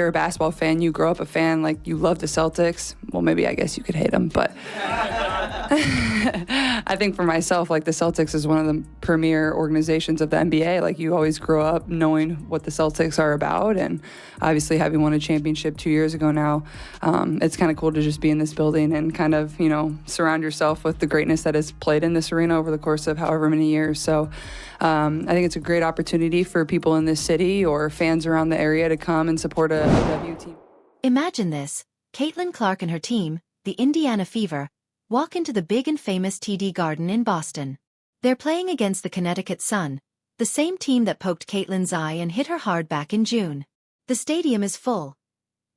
You're a basketball fan, you grow up a fan, like you love the Celtics. Well, maybe I guess you could hate them, but I think for myself, like the Celtics is one of the premier organizations of the NBA. Like you always grow up knowing what the Celtics are about, and obviously having won a championship 2 years ago now, it's kind of cool to just be in this building and kind of, surround yourself with the greatness that is played in this arena over the course of however many years. So I think it's a great opportunity for people in this city or fans around the area to come and support a W team. Imagine this. Caitlin Clark and her team, the Indiana Fever, walk into the big and famous TD Garden in Boston. They're playing against the Connecticut Sun, the same team that poked Caitlin's eye and hit her hard back in June. The stadium is full.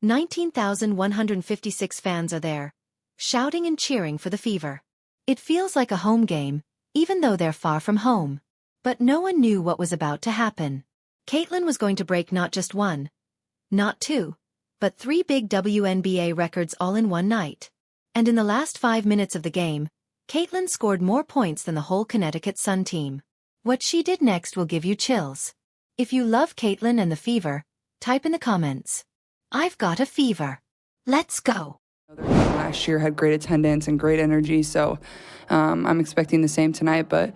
19,156 fans are there, shouting and cheering for the Fever. It feels like a home game, even though they're far from home. But no one knew what was about to happen. Caitlin was going to break not just one, not two, but 3 big WNBA records all in one night. And in the last 5 minutes of the game, Caitlin scored more points than the whole Connecticut Sun team. What she did next will give you chills. If you love Caitlin and the Fever, type in the comments, "I've got a fever. Let's go." Last year had great attendance and great energy, so I'm expecting the same tonight. But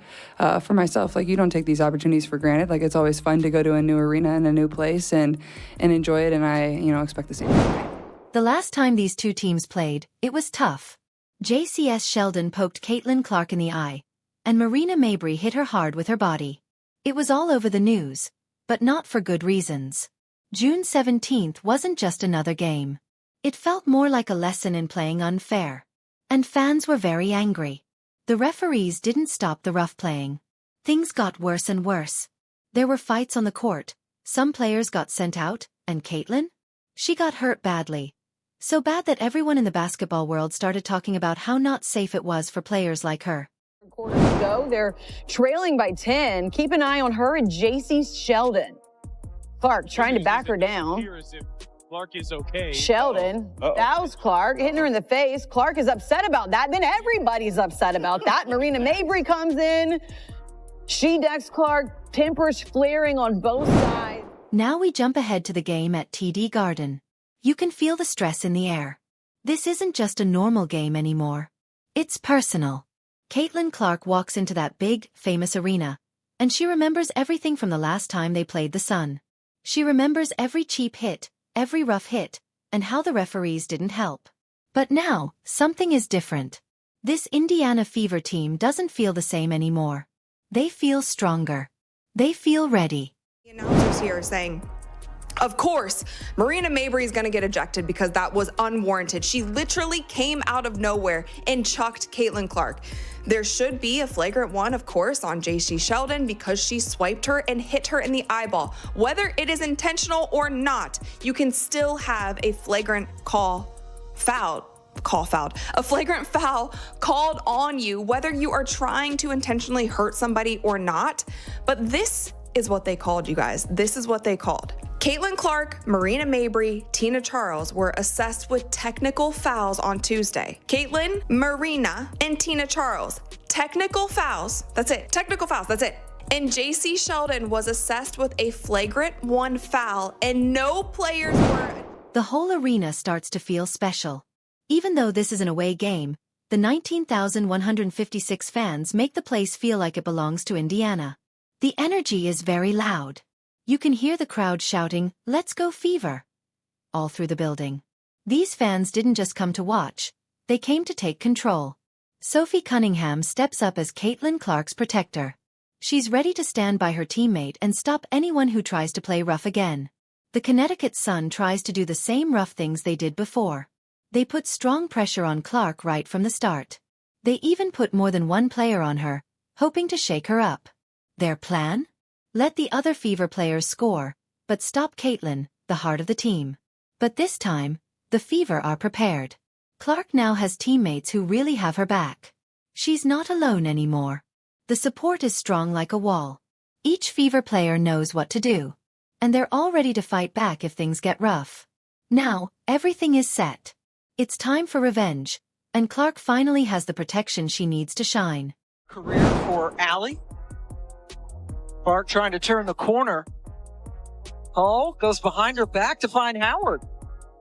for myself, like, you don't take these opportunities for granted. Like, it's always fun to go to a new arena and a new place and enjoy it, and I expect the same thing. The last time these two teams played, it was tough. Jacy Sheldon poked Caitlin Clark in the eye, and Marina Mabrey hit her hard with her body. It was all over the news, but not for good reasons. June 17th wasn't just another game. It felt more like a lesson in playing unfair. And fans were very angry. The referees didn't stop the rough playing. Things got worse and worse. There were fights on the court, some players got sent out, and Caitlin? She got hurt badly. So bad that everyone in the basketball world started talking about how not safe it was for players like her. Quarters to go, they're trailing by 10. Keep an eye on her and Jacy Sheldon. Clark trying to back her down. Clark is okay. Sheldon, fouls Clark, hitting her in the face. Clark is upset about that. Then everybody's upset about that. Marina Mabrey comes in. She decks Clark, tempers flaring on both sides. Now we jump ahead to the game at TD Garden. You can feel the stress in the air. This isn't just a normal game anymore. It's personal. Caitlin Clark walks into that big, famous arena, and she remembers everything from the last time they played the Sun. She remembers every cheap hit, every rough hit, and how the referees didn't help. But now, something is different. This Indiana Fever team doesn't feel the same anymore. They feel stronger. They feel ready. The announcers here saying, of course, Marina Mabrey is going to get ejected because that was unwarranted. She literally came out of nowhere and chucked Caitlin Clark. There should be a flagrant one, of course, on Jacy Sheldon because she swiped her and hit her in the eyeball. Whether it is intentional or not, you can still have a flagrant a flagrant foul called on you, whether you are trying to intentionally hurt somebody or not. But this is what they called, you guys. This is what they called. Caitlin Clark, Marina Mabrey, Tina Charles were assessed with technical fouls on Tuesday. Caitlin, Marina, and Tina Charles. Technical fouls. That's it. Technical fouls. That's it. And Jacy Sheldon was assessed with a flagrant 1 foul, and no players were. The whole arena starts to feel special. Even though this is an away game, the 19,156 fans make the place feel like it belongs to Indiana. The energy is very loud. You can hear the crowd shouting, "Let's go Fever!" all through the building. These fans didn't just come to watch, they came to take control. Sophie Cunningham steps up as Caitlin Clark's protector. She's ready to stand by her teammate and stop anyone who tries to play rough again. The Connecticut Sun tries to do the same rough things they did before. They put strong pressure on Clark right from the start. They even put more than one player on her, hoping to shake her up. Their plan? Let the other Fever players score, but stop Caitlin, the heart of the team. But this time, the Fever are prepared. Clark now has teammates who really have her back. She's not alone anymore. The support is strong like a wall. Each Fever player knows what to do. And they're all ready to fight back if things get rough. Now, everything is set. It's time for revenge, and Clark finally has the protection she needs to shine. Career for Allie. Clark trying to turn the corner Oh, goes behind her back to find Howard.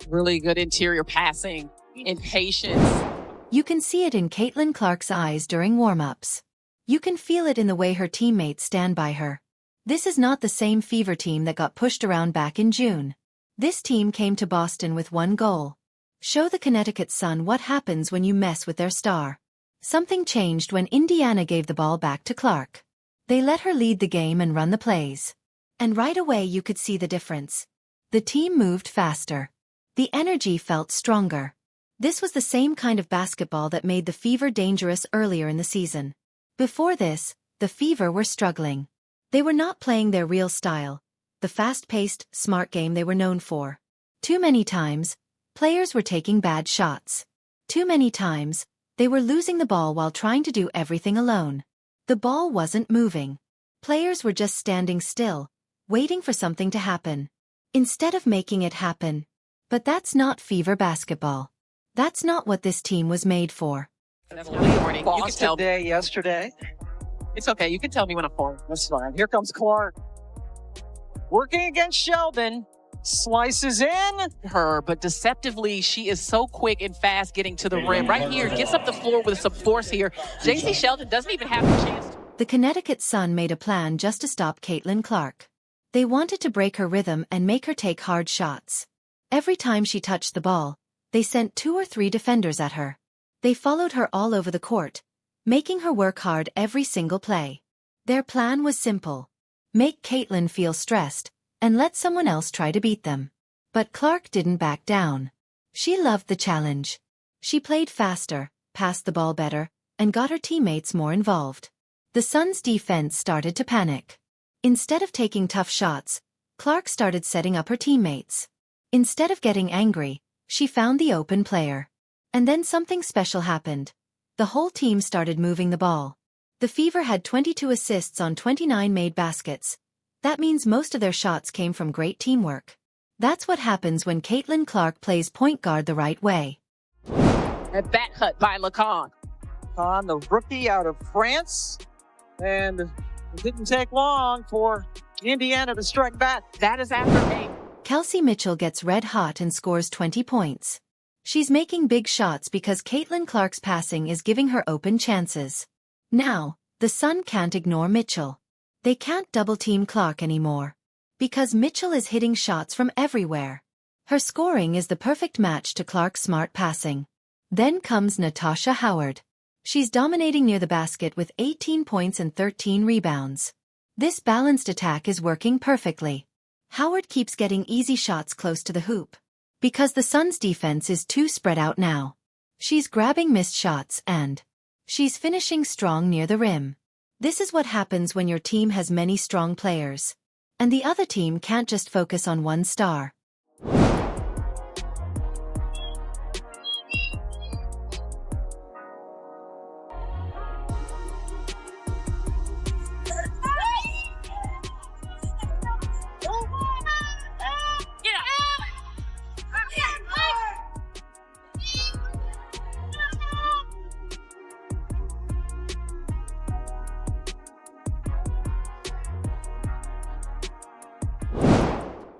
Really good interior passing and patience. You can see it in Caitlin Clark's eyes during warm-ups. You can feel it in the way her teammates stand by her. This is not the same Fever team that got pushed around back in June. This team came to Boston with one goal. Show the Connecticut Sun what happens when you mess with their star. Something changed when Indiana gave the ball back to Clark. They let her lead the game and run the plays. And right away you could see the difference. The team moved faster. The energy felt stronger. This was the same kind of basketball that made the Fever dangerous earlier in the season. Before this, the Fever were struggling. They were not playing their real style, the fast-paced, smart game they were known for. Too many times, players were taking bad shots. Too many times, they were losing the ball while trying to do everything alone. The ball wasn't moving. Players were just standing still, waiting for something to happen, instead of making it happen. But that's not Fever basketball. That's not what this team was made for. That's my morning. You can Boston tell. day yesterday. It's okay. You can tell me when I'm falling. That's fine. Here comes Clark. Working against Sheldon. Slices in. Her, but deceptively, she is so quick and fast getting to the rim. Right here, gets up the floor with some force here. Jacy Sheldon doesn't even have a chance. The Connecticut Sun made a plan just to stop Caitlin Clark. They wanted to break her rhythm and make her take hard shots. Every time she touched the ball, they sent 2 or 3 defenders at her. They followed her all over the court, making her work hard every single play. Their plan was simple. Make Caitlin feel stressed, and let someone else try to beat them. But Clark didn't back down. She loved the challenge. She played faster, passed the ball better, and got her teammates more involved. The Suns' defense started to panic. Instead of taking tough shots, Clark started setting up her teammates. Instead of getting angry, she found the open player. And then something special happened. The whole team started moving the ball. The Fever had 22 assists on 29 made baskets. That means most of their shots came from great teamwork. That's what happens when Caitlin Clark plays point guard the right way. A back cut by Lacan. On the rookie out of France. And it didn't take long for Indiana to strike back. That is after a... Kelsey Mitchell gets red hot and scores 20 points. She's making big shots because Caitlin Clark's passing is giving her open chances. Now, the Sun can't ignore Mitchell. They can't double-team Clark anymore. Because Mitchell is hitting shots from everywhere. Her scoring is the perfect match to Clark's smart passing. Then comes Natasha Howard. She's dominating near the basket with 18 points and 13 rebounds. This balanced attack is working perfectly. Howard keeps getting easy shots close to the hoop. Because the Suns' defense is too spread out now. She's grabbing missed shots and she's finishing strong near the rim. This is what happens when your team has many strong players. And the other team can't just focus on one star.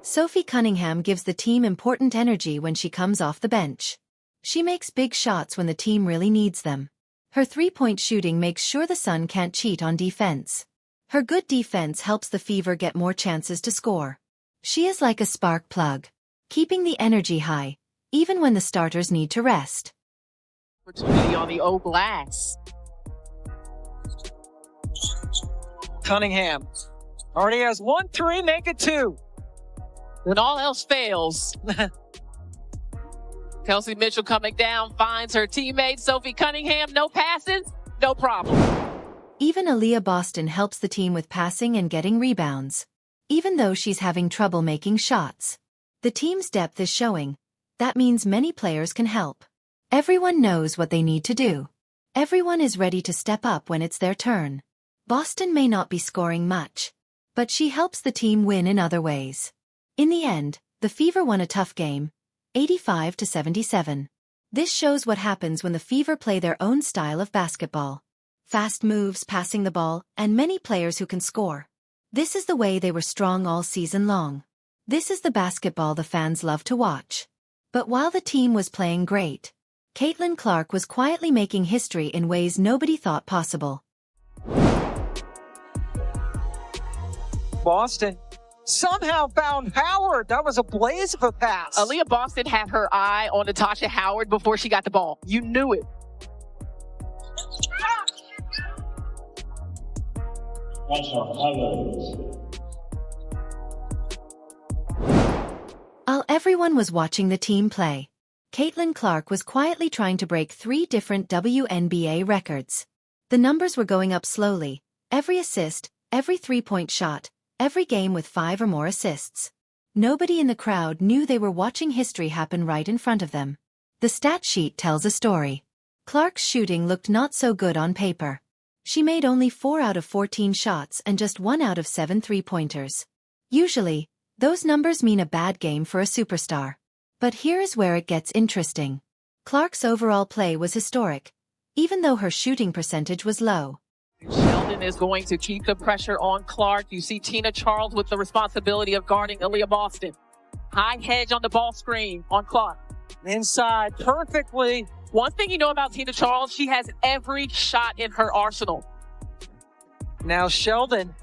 Sophie Cunningham gives the team important energy when she comes off the bench. She makes big shots when the team really needs them. Her three-point shooting makes sure the Sun can't cheat on defense. Her good defense helps the Fever get more chances to score. She is like a spark plug, keeping the energy high, even when the starters need to rest. Opportunity on the O glass. Cunningham already has 1 3, make it 2. When all else fails, Kelsey Mitchell coming down, finds her teammate, Sophie Cunningham, no passes, no problem. Even Aaliyah Boston helps the team with passing and getting rebounds. Even though she's having trouble making shots. The team's depth is showing. That means many players can help. Everyone knows what they need to do. Everyone is ready to step up when it's their turn. Boston may not be scoring much, but she helps the team win in other ways. In the end, the Fever won a tough game, 85-77. This shows what happens when the Fever play their own style of basketball. Fast moves, passing the ball, and many players who can score. This is the way they were strong all season long. This is the basketball the fans love to watch. But while the team was playing great, Caitlin Clark was quietly making history in ways nobody thought possible. Boston somehow found Howard. That was a blaze of a pass. Aaliyah Boston had her eye on Natasha Howard before she got the ball. You knew it. While everyone was watching the team play, Caitlin Clark was quietly trying to break 3 different WNBA records. The numbers were going up slowly: every assist, every three-point shot, every game with 5 or more assists. Nobody in the crowd knew they were watching history happen right in front of them. The stat sheet tells a story. Clark's shooting looked not so good on paper. She made only 4 out of 14 shots and just 1 out of 7 three-pointers. Usually, those numbers mean a bad game for a superstar. But here is where it gets interesting. Clark's overall play was historic, even though her shooting percentage was low. Sheldon is going to keep the pressure on Clark. You see Tina Charles with the responsibility of guarding Aaliyah Boston. High hedge on the ball screen on Clark. Inside perfectly. One thing you know about Tina Charles, she has every shot in her arsenal. Now Sheldon,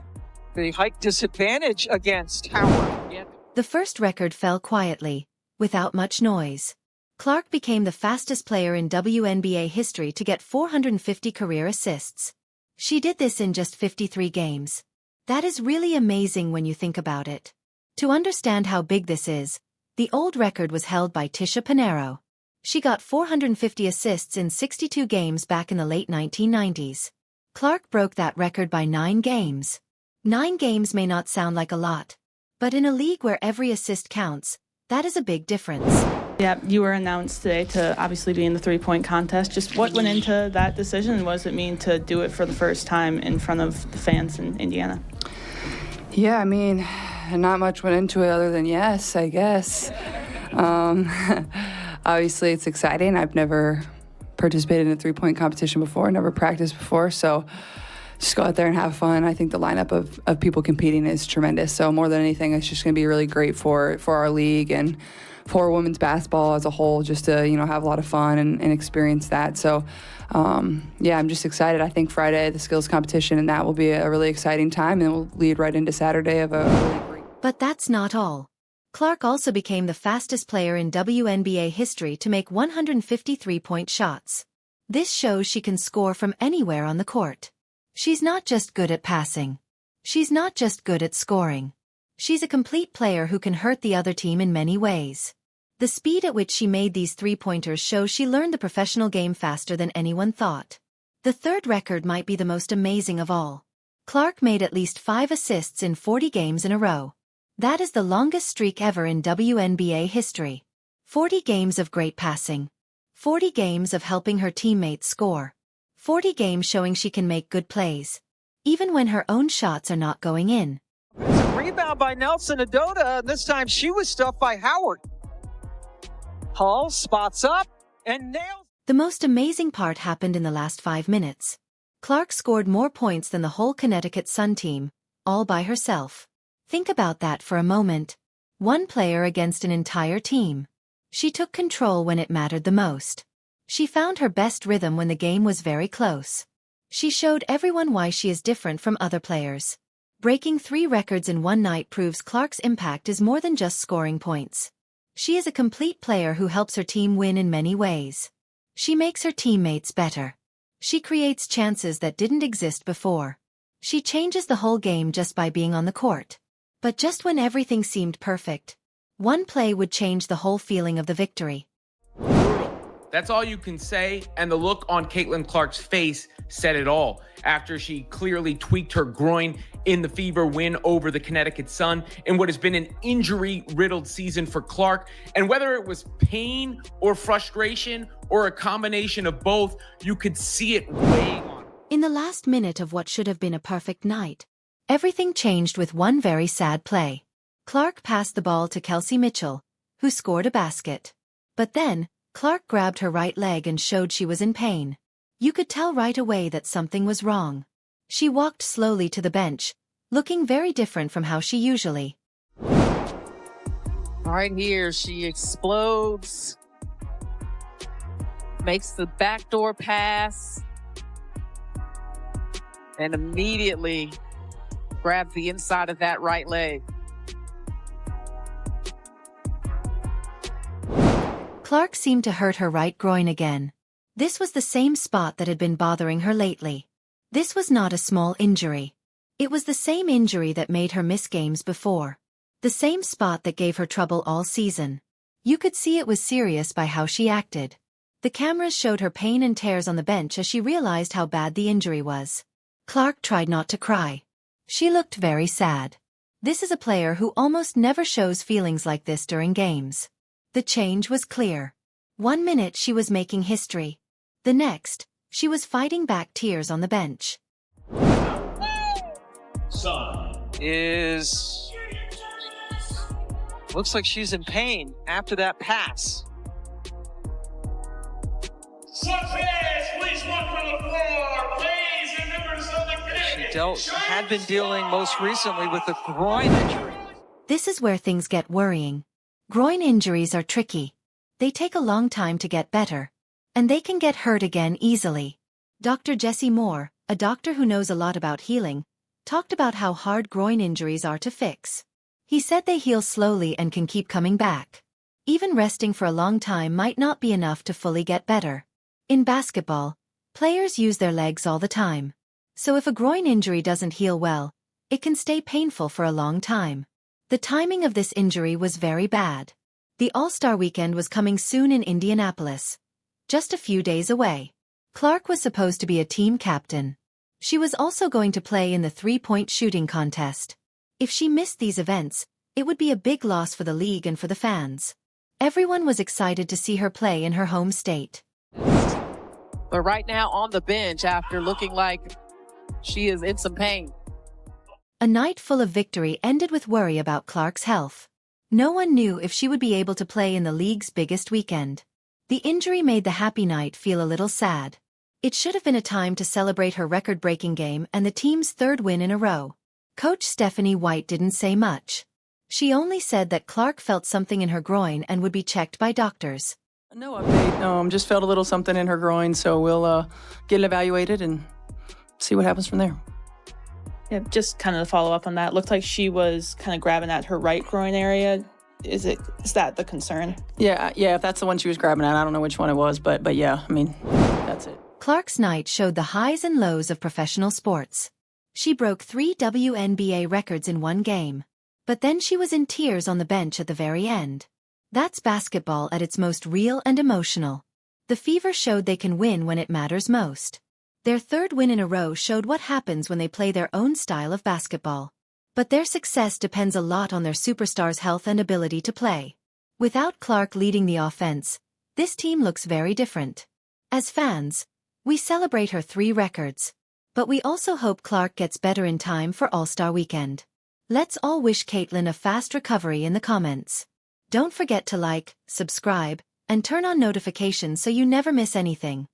the height disadvantage against Howard. Yep. The first record fell quietly, without much noise. Clark became the fastest player in WNBA history to get 450 career assists. She did this in just 53 games. That is really amazing when you think about it. To understand how big this is, the old record was held by Tisha Panero. She got 450 assists in 62 games back in the late 1990s. Clark broke that record by 9 games. 9 games may not sound like a lot, but in a league where every assist counts, that is a big difference. Yeah, you were announced today to obviously be in the three-point contest. Just what went into that decision, and what does it mean to do it for the first time in front of the fans in Indiana? Yeah, I mean, not much went into it other than yes, I guess. Obviously, it's exciting. I've never participated in a three-point competition before, never practiced before, so just go out there and have fun. I think the lineup of people competing is tremendous. So more than anything, it's just going to be really great for our league and for women's basketball as a whole, just to, have a lot of fun and experience that. So, yeah, I'm just excited. I think Friday, the skills competition, and that will be a really exciting time, and we'll lead right into Saturday of a really great. But that's not all. Clark also became the fastest player in WNBA history to make 153-point shots. This shows she can score from anywhere on the court. She's not just good at passing. She's not just good at scoring. She's a complete player who can hurt the other team in many ways. The speed at which she made these three-pointers shows she learned the professional game faster than anyone thought. The third record might be the most amazing of all. Clark made at least 5 assists in 40 games in a row. That is the longest streak ever in WNBA history. 40 games of great passing. 40 games of helping her teammates score. 40 games showing she can make good plays, even when her own shots are not going in. It's a rebound by Nelson Adota, and this time she was stuffed by Howard. Hull spots up and nails. The most amazing part happened in the last 5 minutes. Clark scored more points than the whole Connecticut Sun team, all by herself. Think about that for a moment. One player against an entire team. She took control when it mattered the most. She found her best rhythm when the game was very close. She showed everyone why she is different from other players. Breaking 3 records in one night proves Clark's impact is more than just scoring points. She is a complete player who helps her team win in many ways. She makes her teammates better. She creates chances that didn't exist before. She changes the whole game just by being on the court. But just when everything seemed perfect, one play would change the whole feeling of the victory. Brutal. That's all you can say, and the look on Caitlin Clark's face said it all. After she clearly tweaked her groin in the Fever win over the Connecticut Sun in what has been an injury-riddled season for Clark. And whether it was pain or frustration or a combination of both, you could see it weighing on her. In the last minute of what should have been a perfect night, everything changed with one very sad play. Clark passed the ball to Kelsey Mitchell, who scored a basket. But then, Clark grabbed her right leg and showed she was in pain. You could tell right away that something was wrong. She walked slowly to the bench, looking very different from how she usually. Right here, she explodes, makes the backdoor pass, and immediately grabs the inside of that right leg. Clark seemed to hurt her right groin again. This was the same spot that had been bothering her lately. This was not a small injury. It was the same injury that made her miss games before. The same spot that gave her trouble all season. You could see it was serious by how she acted. The cameras showed her pain and tears on the bench as she realized how bad the injury was. Clark tried not to cry. She looked very sad. This is a player who almost never shows feelings like this during games. The change was clear. 1 minute she was making history. The next, she was fighting back tears on the bench. Looks like she's in pain after that pass. She had been dealing most recently with a groin injury. This is where things get worrying. Groin injuries are tricky. They take a long time to get better. And they can get hurt again easily. Dr. Jesse Moore, a doctor who knows a lot about healing, talked about how hard groin injuries are to fix. He said they heal slowly and can keep coming back. Even resting for a long time might not be enough to fully get better. In basketball, players use their legs all the time. So if a groin injury doesn't heal well, it can stay painful for a long time. The timing of this injury was very bad. The All-Star weekend was coming soon in Indianapolis. Just a few days away. Clark was supposed to be a team captain. She was also going to play in the three-point shooting contest. If she missed these events, it would be a big loss for the league and for the fans. Everyone was excited to see her play in her home state. But right now on the bench after looking like she is in some pain. A night full of victory ended with worry about Clark's health. No one knew if she would be able to play in the league's biggest weekend. The injury made the happy night feel a little sad. It should have been a time to celebrate her record-breaking game and the team's third win in a row. Coach Stephanie White didn't say much. She only said that Clark felt something in her groin and would be checked by doctors. No update. Just felt a little something in her groin, so we'll get it evaluated and see what happens from there. Yeah, just kind of to follow up on that. Looked like she was kind of grabbing at her right groin area. Is that the concern? Yeah, if that's the one she was grabbing at, I don't know which one it was, but yeah, I mean, that's it. Clark's night showed the highs and lows of professional sports. She broke 3 WNBA records in one game. But then she was in tears on the bench at the very end. That's basketball at its most real and emotional. The Fever showed they can win when it matters most. Their third win in a row showed what happens when they play their own style of basketball. But their success depends a lot on their superstars' health and ability to play. Without Clark leading the offense, this team looks very different. As fans, we celebrate her 3 records. But we also hope Clark gets better in time for All-Star Weekend. Let's all wish Caitlin a fast recovery in the comments. Don't forget to like, subscribe, and turn on notifications so you never miss anything.